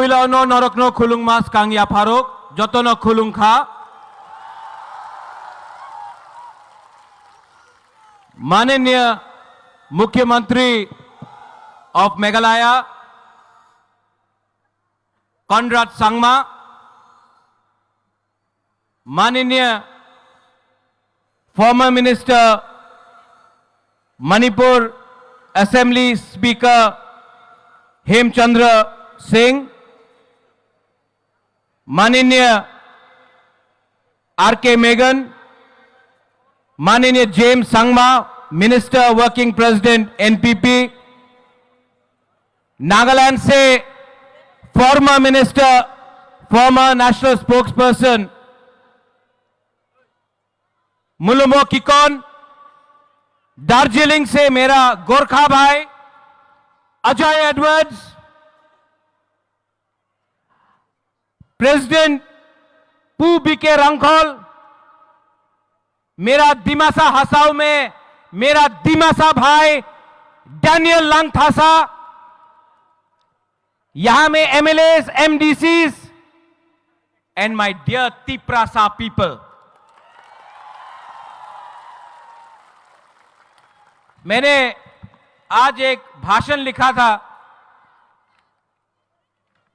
Huilano Norokno Khulung Mas Kang Ya Pharok, Jotono Khulung Kha, माननीय मुख्यमंत्री of Meghalaya, Conrad Sangma, माननीय former Minister, Manipur Assembly Speaker Hemchandra Singh, माननीय R.K. Megan, माननीय James Sangma, Minister Working President NPP, Nagaland से former minister, former national spokesperson Mhonlumo Kikon, Darjeeling से मेरा गोरखा भाई Ajay Edwards, president Pu BK Hrangkhawl, मेरा दिमासा हसाऊ में मेरा दिमासा भाई डैनियल लांगथासा, यहां में MLAs, MDCs and my dear Tiprasa people. मैंने आज एक भाषण लिखा था,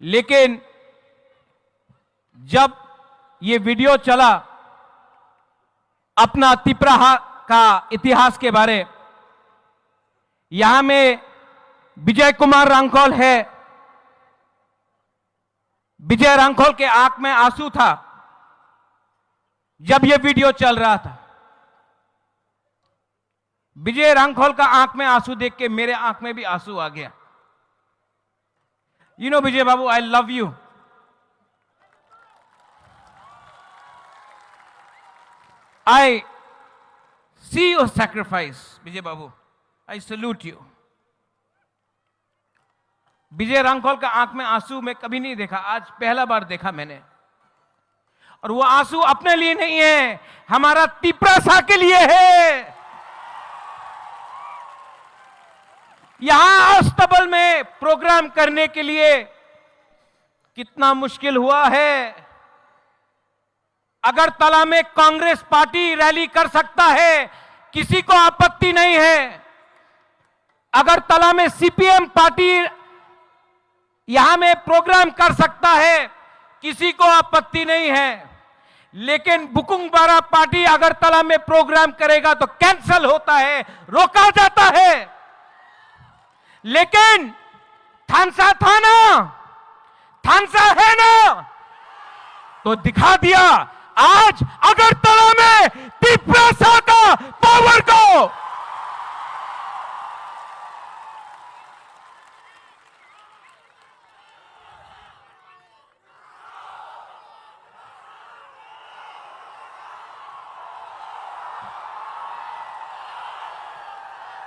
लेकिन जब ये वीडियो चला अपना तिप्रा का इतिहास के बारे, यहां में विजय कुमार रांगखोल है, विजय रांगखोल के आंख में आंसू था जब यह वीडियो चल रहा था। विजय रांगखोल का आंख में आंसू देख के मेरे आंख में भी आंसू आ गया। You know Vijay Babu, I love you. I see your sacrifice Vijay Babu, I salute you. Vijay Hrangkhawl का आंख में आंसू मैं कभी नहीं देखा, आज पहला बार देखा मैंने। और वो आंसू अपने लिए नहीं है, हमारा तिप्रासा के लिए है। यहां अस्तबल में प्रोग्राम करने के लिए कितना मुश्किल हुआ है। अगरतला में कांग्रेस पार्टी रैली कर सकता है, किसी को आपत्ति नहीं है। अगरतला में सीपीएम पार्टी यहां में प्रोग्राम कर सकता है, किसी को आपत्ति नहीं है। लेकिन बुकुंगबारा पार्टी अगरतला में प्रोग्राम करेगा तो कैंसिल होता है, रोका जाता है। लेकिन थानसा था ना, थानसा है ना, तो दिखा दिया आज अगरतला में तिप्रासा का पावर को।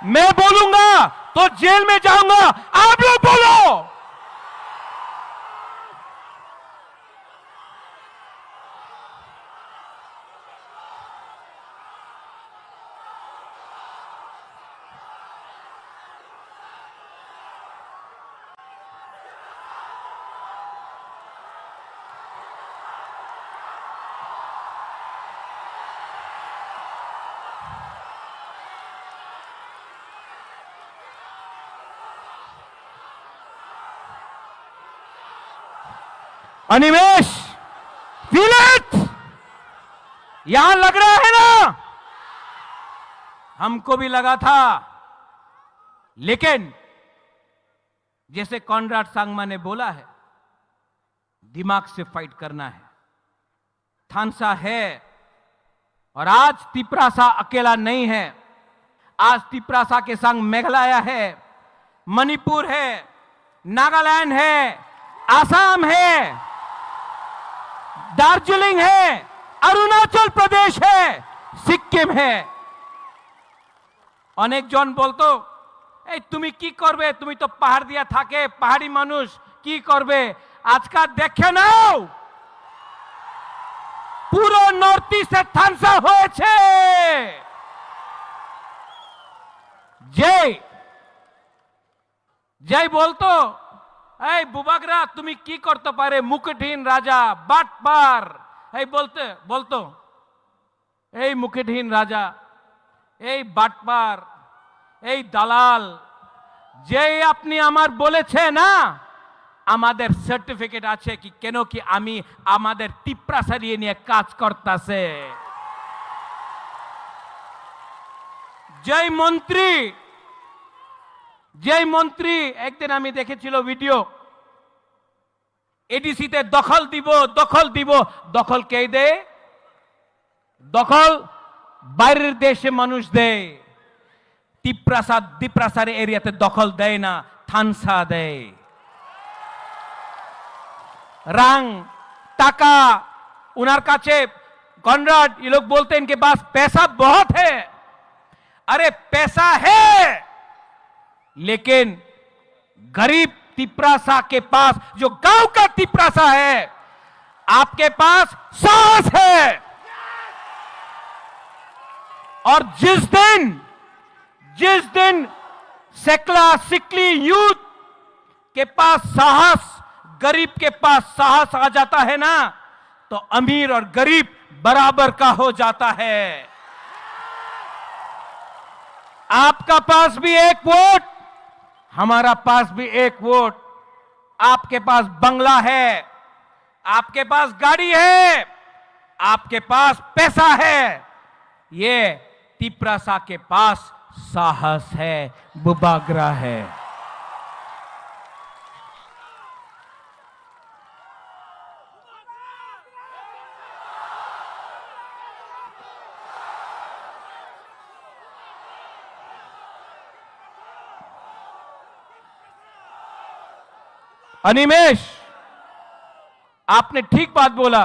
मैं बोलूंगा तो जेल में जाऊंगा, आप लोग बोलो। अनिमेश, फील इट, यहां लग रहा है ना, हमको भी लगा था। लेकिन जैसे कॉनराड सांगमा ने बोला है, दिमाग से फाइट करना है। थानसा है और आज तिप्रासा अकेला नहीं है। आज तिप्रासा के संग मेघालय है, मणिपुर है, नागालैंड है, आसाम है, दार्जिलिंग है, अरुणाचल प्रदेश है, सिक्किम है। अनेक जन बोलतो তুমি কি করবে, তুমি তো পাহাড় দিয়া থাকে, পাহাড়ি মানুষ কি করবে। আজকাল দেখে নাও পুরো নর্থ ইস্টে থানসা হয়েছে। জয় জয় বলতো এই বুবাগরা তুমি কি করতে পারে, মুকুটহীন রাজা বাটপার, এই বলতো এই মুকুটহীন রাজা, এই বাটপার, এই দালাল, যেই আপনি আমার বলেছে না আমাদের সার্টিফিকেট আছে কি কেন কি আমি আমাদের টিপ্রাসারিয়ে নিয়ে কাজ করতেছে। যেই মন্ত্রী একদিন আমি দেখেছিল ভিডিও, এডিসিতে দখল দিব, দখল কে দেয়? দখল বাইরের দেশে মানুষ দেয়, দ্বীপ্রাসাদ এরিয়াতে দখল দেয় না, থানসা দেয়। रंग टाका उनार काचे कॉनराड, ये लोग बोलते हैं इनके पास पैसा बहुत है। अरे पैसा है, लेकिन गरीब तिपरासा के पास, जो गांव का तिपरासा है, आपके पास साहस है। और जिस दिन सिकली यूथ के पास साहस, गरीब के पास साहस आ जाता है ना, तो अमीर और गरीब बराबर का हो जाता है। आपका पास भी एक वोट, हमारा पास भी एक वोट। आपके पास बंगला है, आपके पास गाड़ी है, आपके पास पैसा है, ये तिपरासा के पास साहस है, बुबागरा है। अनिमेश, आपने ठीक बात बोला।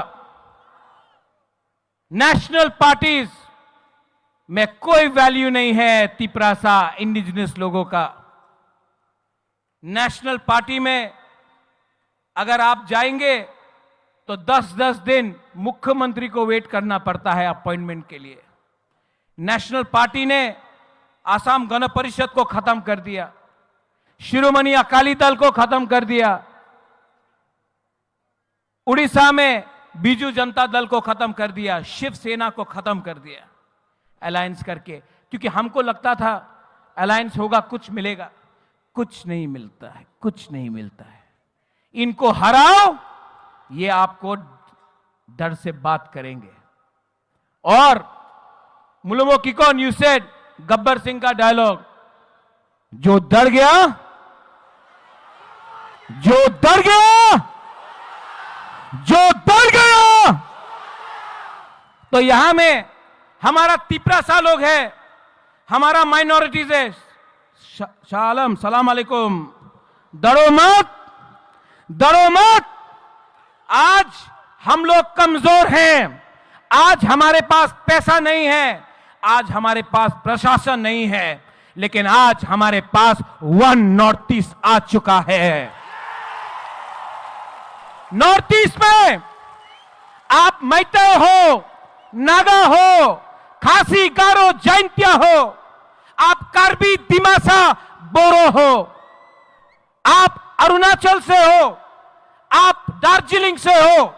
नेशनल पार्टीज में कोई वैल्यू नहीं है तिपरासा इंडिजिनस लोगों का। नेशनल पार्टी में अगर आप जाएंगे तो 10-10 दिन मुख्यमंत्री को वेट करना पड़ता है अपॉइंटमेंट के लिए। नेशनल पार्टी ने आसाम गण परिषद को खत्म कर दिया, शिरोमणि अकाली दल को खत्म कर दिया, उड़ीसा में बीजू जनता दल को खत्म कर दिया, शिवसेना को खत्म कर दिया अलायंस करके, क्योंकि हमको लगता था अलायंस होगा कुछ मिलेगा। कुछ नहीं मिलता है, कुछ नहीं मिलता है। इनको हराओ, ये आपको डर से बात करेंगे। और मुलुमो किकोन यू सेड, गब्बर सिंह का डायलॉग, जो डर गया तो यहां में हमारा तिपरासा लोग है, हमारा माइनॉरिटीज है। शालम सलाम अलैकुम, डरो मत। आज हम लोग कमजोर हैं, आज हमारे पास पैसा नहीं है, आज हमारे पास प्रशासन नहीं है, लेकिन आज हमारे पास वन नॉर्थ ईस्ट आ चुका है। नॉर्थ ईस्ट में आप मैते हो, नागा हो, खासी, गारो, जैंतिया हो, आप कार्बी, दिमासा, बोरो हो, आप अरुणाचल से हो, आप दार्जिलिंग से हो,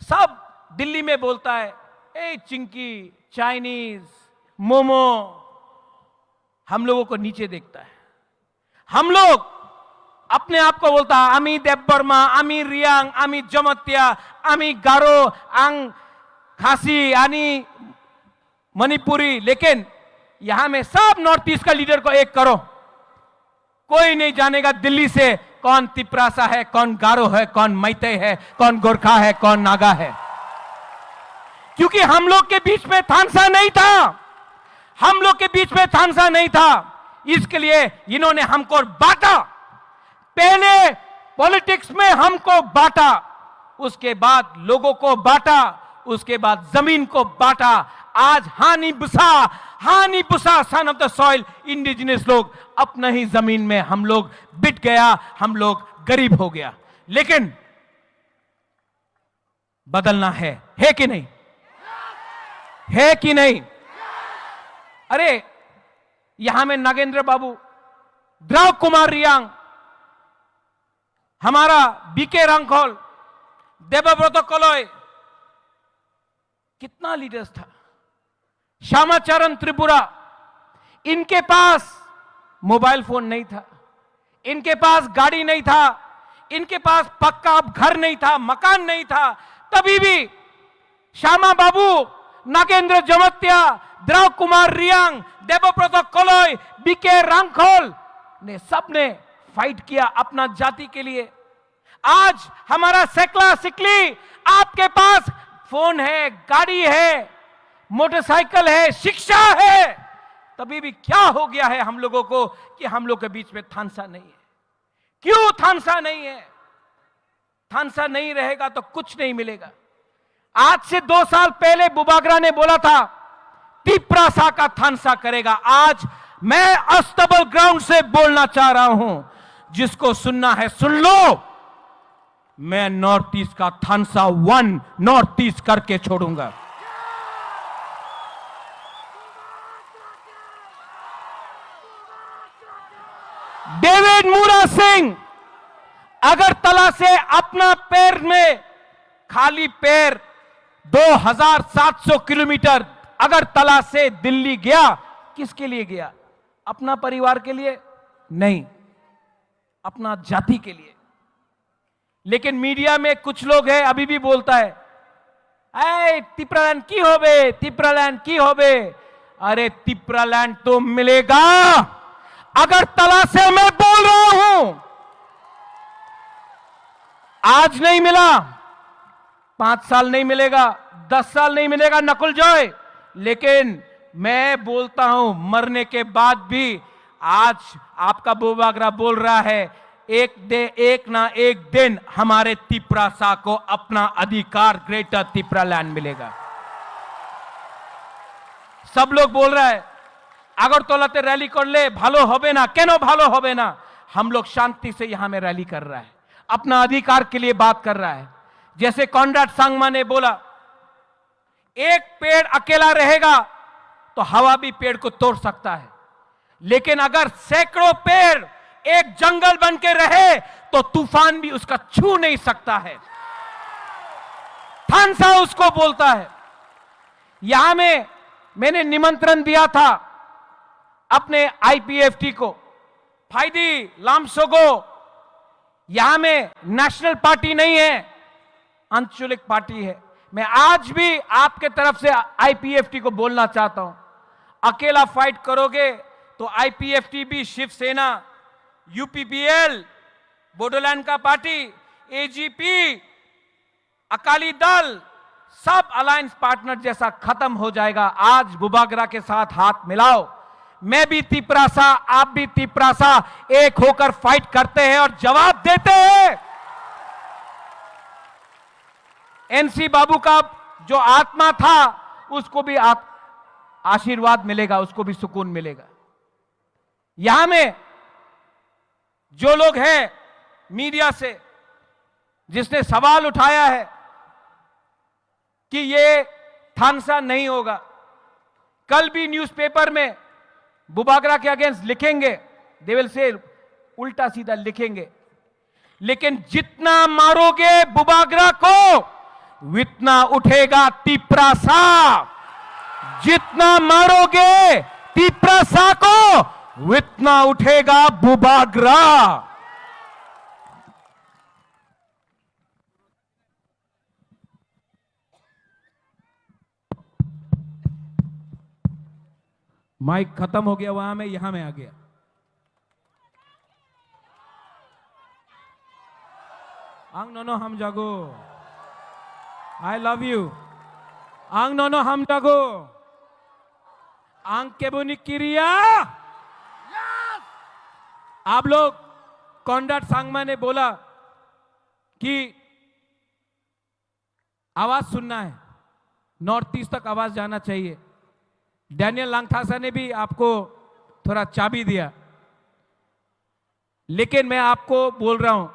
सब दिल्ली में बोलता है ए चिंकी, चाइनीज, मोमो, हम लोगों को नीचे देखता है। हम लोग अपने आप को बोलता है आमी देवबर्मा, आमी रियांग, आमी जमत्या, आमी गारो, आंग खासी, आनी मणिपुरी, लेकिन यहां में सब नॉर्थ ईस्ट का लीडर को एक करो, कोई नहीं जानेगा दिल्ली से कौन तिपरासा है, कौन गारो है, कौन मैते है, कौन गोरखा है, कौन नागा है। क्योंकि हम लोग के बीच में थानसा नहीं था, हम लोग के बीच में थानसा नहीं था, इसके लिए इन्होंने हमको बांटा। पहले पॉलिटिक्स में हमको बांटा, उसके बाद लोगों को बांटा, उसके बाद जमीन को बांटा। आज हानि बुसा son of the soil indigenous लोग अपना ही जमीन में हम लोग बिट गया, हम लोग गरीब हो गया। लेकिन बदलना है कि नहीं? है कि नहीं? अरे यहां में नागेंद्र बाबू, द्रव कुमार रियांग, हमारा बीके रंखोल, देवव्रत कलय, कितना लीडर्स था, श्यामाचरण त्रिपुरा, इनके पास मोबाइल फोन नहीं था, इनके पास गाड़ी नहीं था, इनके पास पक्का घर नहीं था, मकान नहीं था, तभी भी श्यामा बाबू, नागेंद्र जमत्या, द्रव कुमार रियांग, देवव्रत कलय, बीके रंखोल ने सबने फाइट किया अपना जाति के लिए। आज हमारा सेकला सिकली, आपके पास फोन है, गाड़ी है, मोटरसाइकिल है, शिक्षा है, तभी भी क्या हो गया है हम लोगों को कि हम लोग के बीच में थानसा नहीं है। क्यों थानसा नहीं है? थानसा नहीं रहेगा तो कुछ नहीं मिलेगा। आज से 2 साल पहले बुबागरा ने बोला था तिप्रासा का थानसा करेगा। आज मैं अस्तबल ग्राउंड से बोलना चाह रहा हूं, जिसको सुनना है सुन लो, मैं नॉर्थ ईस्ट का थानसा 1 नॉर्थ ईस्ट करके छोड़ूंगा। डेविड मूरा सिंह अगरतला से अपना पैर में खाली पैर 2700 किलोमीटर अगरतला से दिल्ली गया। किसके लिए गया? अपना परिवार के लिए नहीं, अपना जाति के लिए। लेकिन मीडिया में कुछ लोग हैं अभी भी बोलता है, ऐ तिप्रालैंड की होबे, तिप्रालैंड की होबे। अरे तिप्रालैंड तो मिलेगा, अगरतला से मैं बोल रहा हूं। आज नहीं मिला, 5 साल नहीं मिलेगा, 10 साल नहीं मिलेगा नकुल जॉय, लेकिन मैं बोलता हूं मरने के बाद भी। आज आपका बुबागरा बोल रहा है एक ना एक दिन हमारे तिप्रासा को अपना अधिकार ग्रेटर तिप्रालैंड मिलेगा। सब लोग बोल रहा है আগরতলাতে रैली कर ले, भालो होबे ना। केनो भालो होबे ना? हम लोग शांति से यहां में रैली कर रहा है, अपना अधिकार के लिए बात कर रहा है। जैसे कॉनराड सांगमा ने बोला, एक पेड़ अकेला रहेगा तो हवा भी पेड़ को तोड़ सकता है, लेकिन अगर सैकड़ों पेड़ एक जंगल बन के रहे तो तूफान भी उसका छू नहीं सकता है। थानसा उसको बोलता है। यहां में मैंने निमंत्रण दिया था अपने आईपीएफटी को, फाइदी लामसोगो। यहां में नेशनल पार्टी नहीं है, आंचलिक पार्टी है। मैं आज भी आपके तरफ से आईपीएफटी को बोलना चाहता हूं, अकेला फाइट करोगे तो आईपीएफटी भी, शिवसेना, यूपीपीएल, बोडोलैंड का पार्टी, एजीपी, अकाली दल, सब अलायंस पार्टनर जैसा खत्म हो जाएगा। आज बुबागरा के साथ हाथ मिलाओ। मैं भी तिप्रासा, आप भी तिप्रासा, एक होकर फाइट करते हैं और जवाब देते हैं। एनसी बाबू का जो आत्मा था उसको भी आशीर्वाद मिलेगा, उसको भी सुकून मिलेगा। यहां में जो लोग हैं मीडिया से, जिसने सवाल उठाया है कि ये थानसा नहीं होगा, कल भी न्यूज़पेपर में बुबागरा के अगेंस्ट लिखेंगे, दे विल से उल्टा सीधा लिखेंगे, लेकिन जितना मारोगे बुबागरा को उतना उठेगा तिप्रासा। जितना मारोगे तिप्रासा को उतना उठेगा बुबागरा। माइक खत्म हो गया वहां में, यहां में आ गया। आंग नोनो हम जागो, आई लव यू। आंग नोनो हम जागो, आंग केबुनी किरिया। आप लोग, कॉनराड सांगमा ने बोला कि आवाज सुनना है, नॉर्थ ईस्ट तक आवाज जाना चाहिए। डैनियल लांगथासा ने भी आपको थोड़ा चाबी दिया, लेकिन मैं आपको बोल रहा हूं,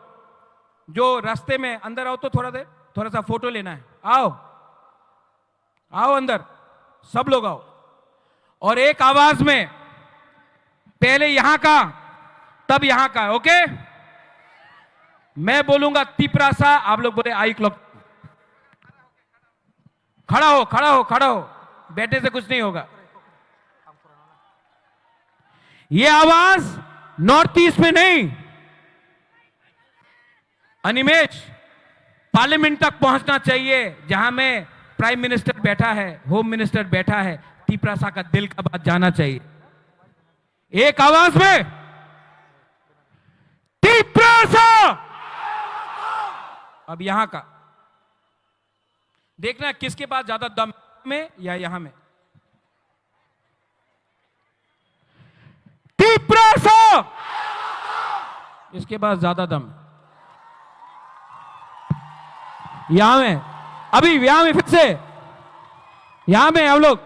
जो रास्ते में अंदर आओ तो थोड़ा सा फोटो लेना है। आओ आओ अंदर, सब लोग आओ, और एक आवाज में, पहले यहां का तब यहां का, ओके? मैं बोलूंगा तिपरासा, आप लोग बोले आई क्लॉक। खड़ा हो, खड़ा हो, खड़ा हो, बैठे से कुछ नहीं होगा। ये आवाज नॉर्थ ईस्ट में नहीं, अनिमेश, पार्लियामेंट तक पहुंचना चाहिए, जहां में प्राइम मिनिस्टर बैठा है, होम मिनिस्टर बैठा है। तिपरासा का दिल का बात जाना चाहिए एक आवाज में, तिपरासा। अब यहां का देखना किसके पास ज्यादा दम में या यहां में। तिपरासा, इसके पास ज्यादा दम, यहां में, अभी यहां में, फिर से यहां में हम लोग।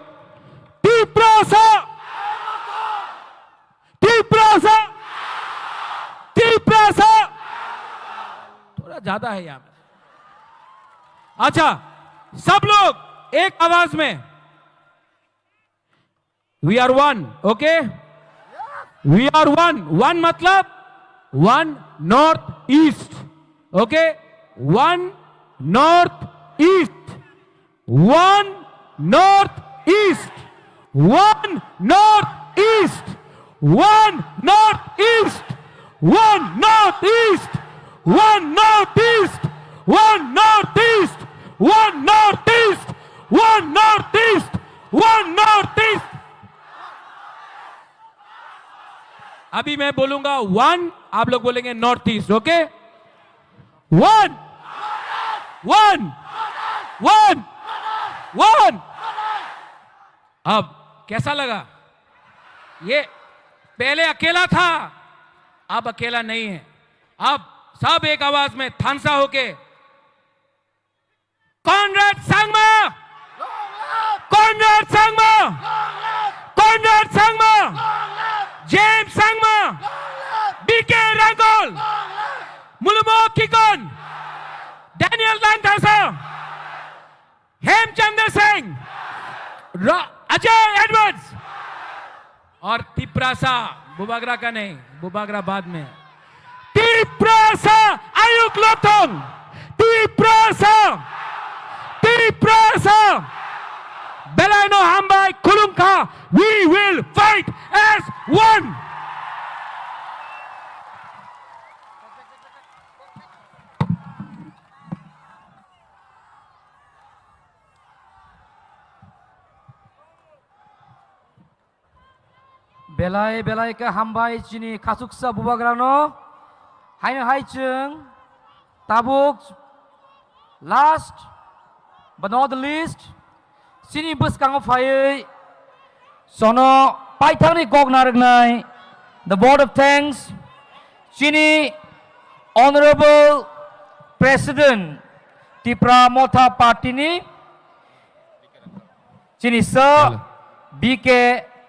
तिपरासा, तिपरासा, तिपरासा, थोड़ा ज्यादा है यहां में। अच्छा, सब लोग एक आवाज में, we are one, okay, we are one. One मतलब one north east, okay, one north east, one north east, one north east, one north east, one north east, one north east, one north east, one north east, one north east, one north east. अभी मैं बोलूंगा one, आप लोग बोलेंगे north east, okay, one, one, one, one. अब कैसा लगा? ये पहले अकेला था, अब अकेला नहीं है। अब सब एक आवाज में थानसा होके, Conrad Sangma, Conrad Sangma, Conrad Sangma, James Sangma, BK Hrangkhawl, Mhonlumo Kikon, Daniel Langthasa, Hemchandra Singh, Ajay Edwards और तिपरासा। बुबागरा का नहीं, बुबागरा बाद में। तिपरासा आयुक लोथोंग, Tiprasa, Tiprasa, बेलानो हमबाई खुलुमखा, we will fight as one. Belai belai ke hambai cini kasuksa bubagrano, haino haicung, tabuk, last but not the least, cini bus kang fire, sono paitang ni gog naragnai, the board of thanks, cini honorable president Tipra Motha Party ni, cini sir BK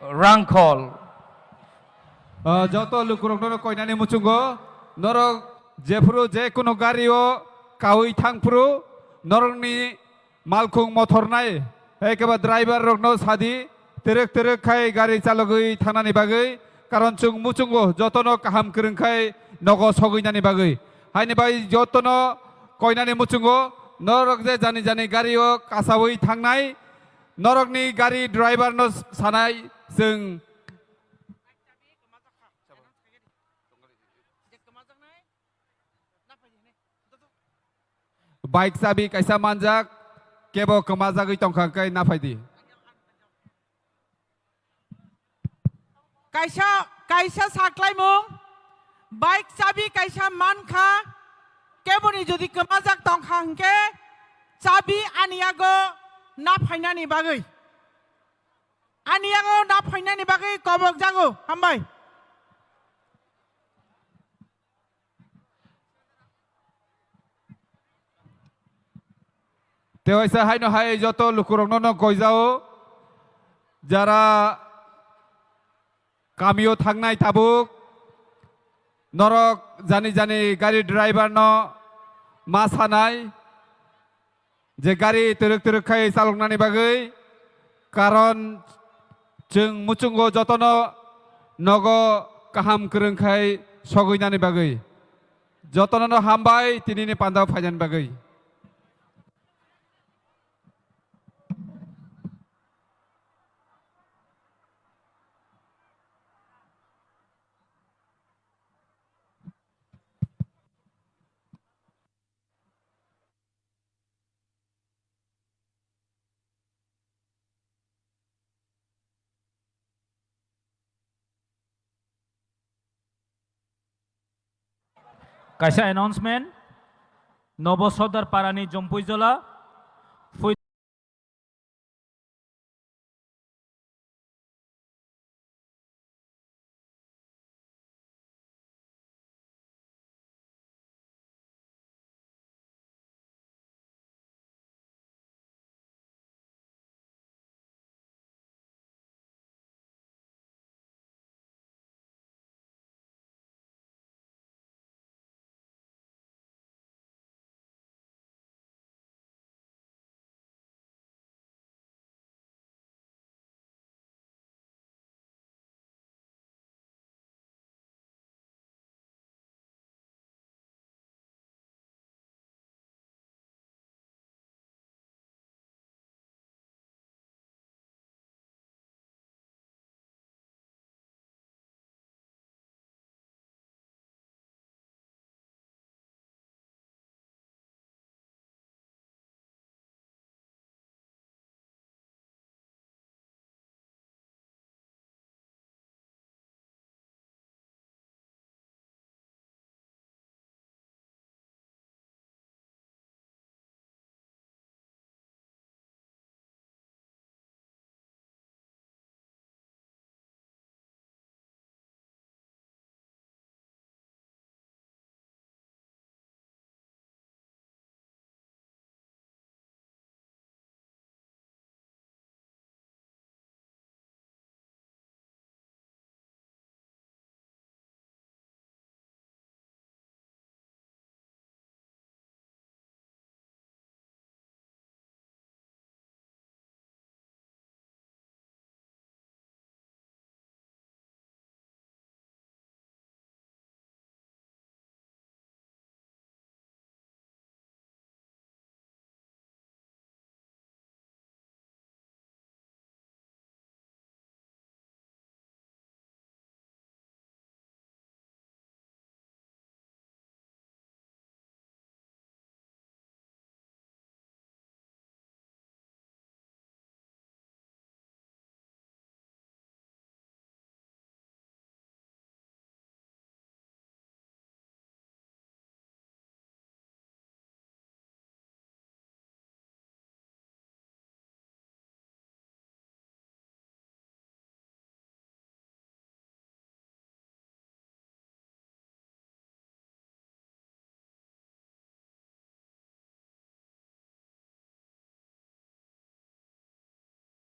Rangkol. যত লুকুরকনো কইনানি মুচুঙ্গো নরক যেফুরু যে কোনো গাড়িও কাউই থাংফুরু নরকনি মালখুং মথরনাই একেবা driver রকনো সাদি Terek Terek খাই গাড়ি চালকই থানানি বাগৈ কারণ চুং মুচুঙ্গো যতনো কাহাম করংখাই নগ সগৈনানি বাগৈ হাইনি বাই যতনো কইনানি মুচুঙ্গো নরক যে জানি জানি গাড়িও কাসাবই থাংনাই নরকনি গাড়ি ড্রাইভার ন সানাই जों बाइक चाबी कैसा मानजाक केबो कमाजागै तंखांकै नाफायदि कैसा कैसा साख्लाइमुं बाइक चाबी कैसा मानखा केबोनि जदि कमाजाक तंखांके चाबी आनियागो नाफायनानि बागै आनियागो नाफायनानि बागै कबक जागो हामबाय तेवैसा हाइनो हाय जतो लुकुरंनो गयजाओ जारा कामियो थांनाय ताबुक नरक जानि जानि गाड़ी ड्राइवर न मा सानाय जे गाड़ी तेरक तेरक खाय चालकनानि बागै कारण जों मुचुंगो जतनो नगो काहाम करंखाय सगैनानि बागै जतननो हामबाय तिनिनि पान्दाव फाइनान बागै kaisa announcement Nobo Sodar Parani Jompuijola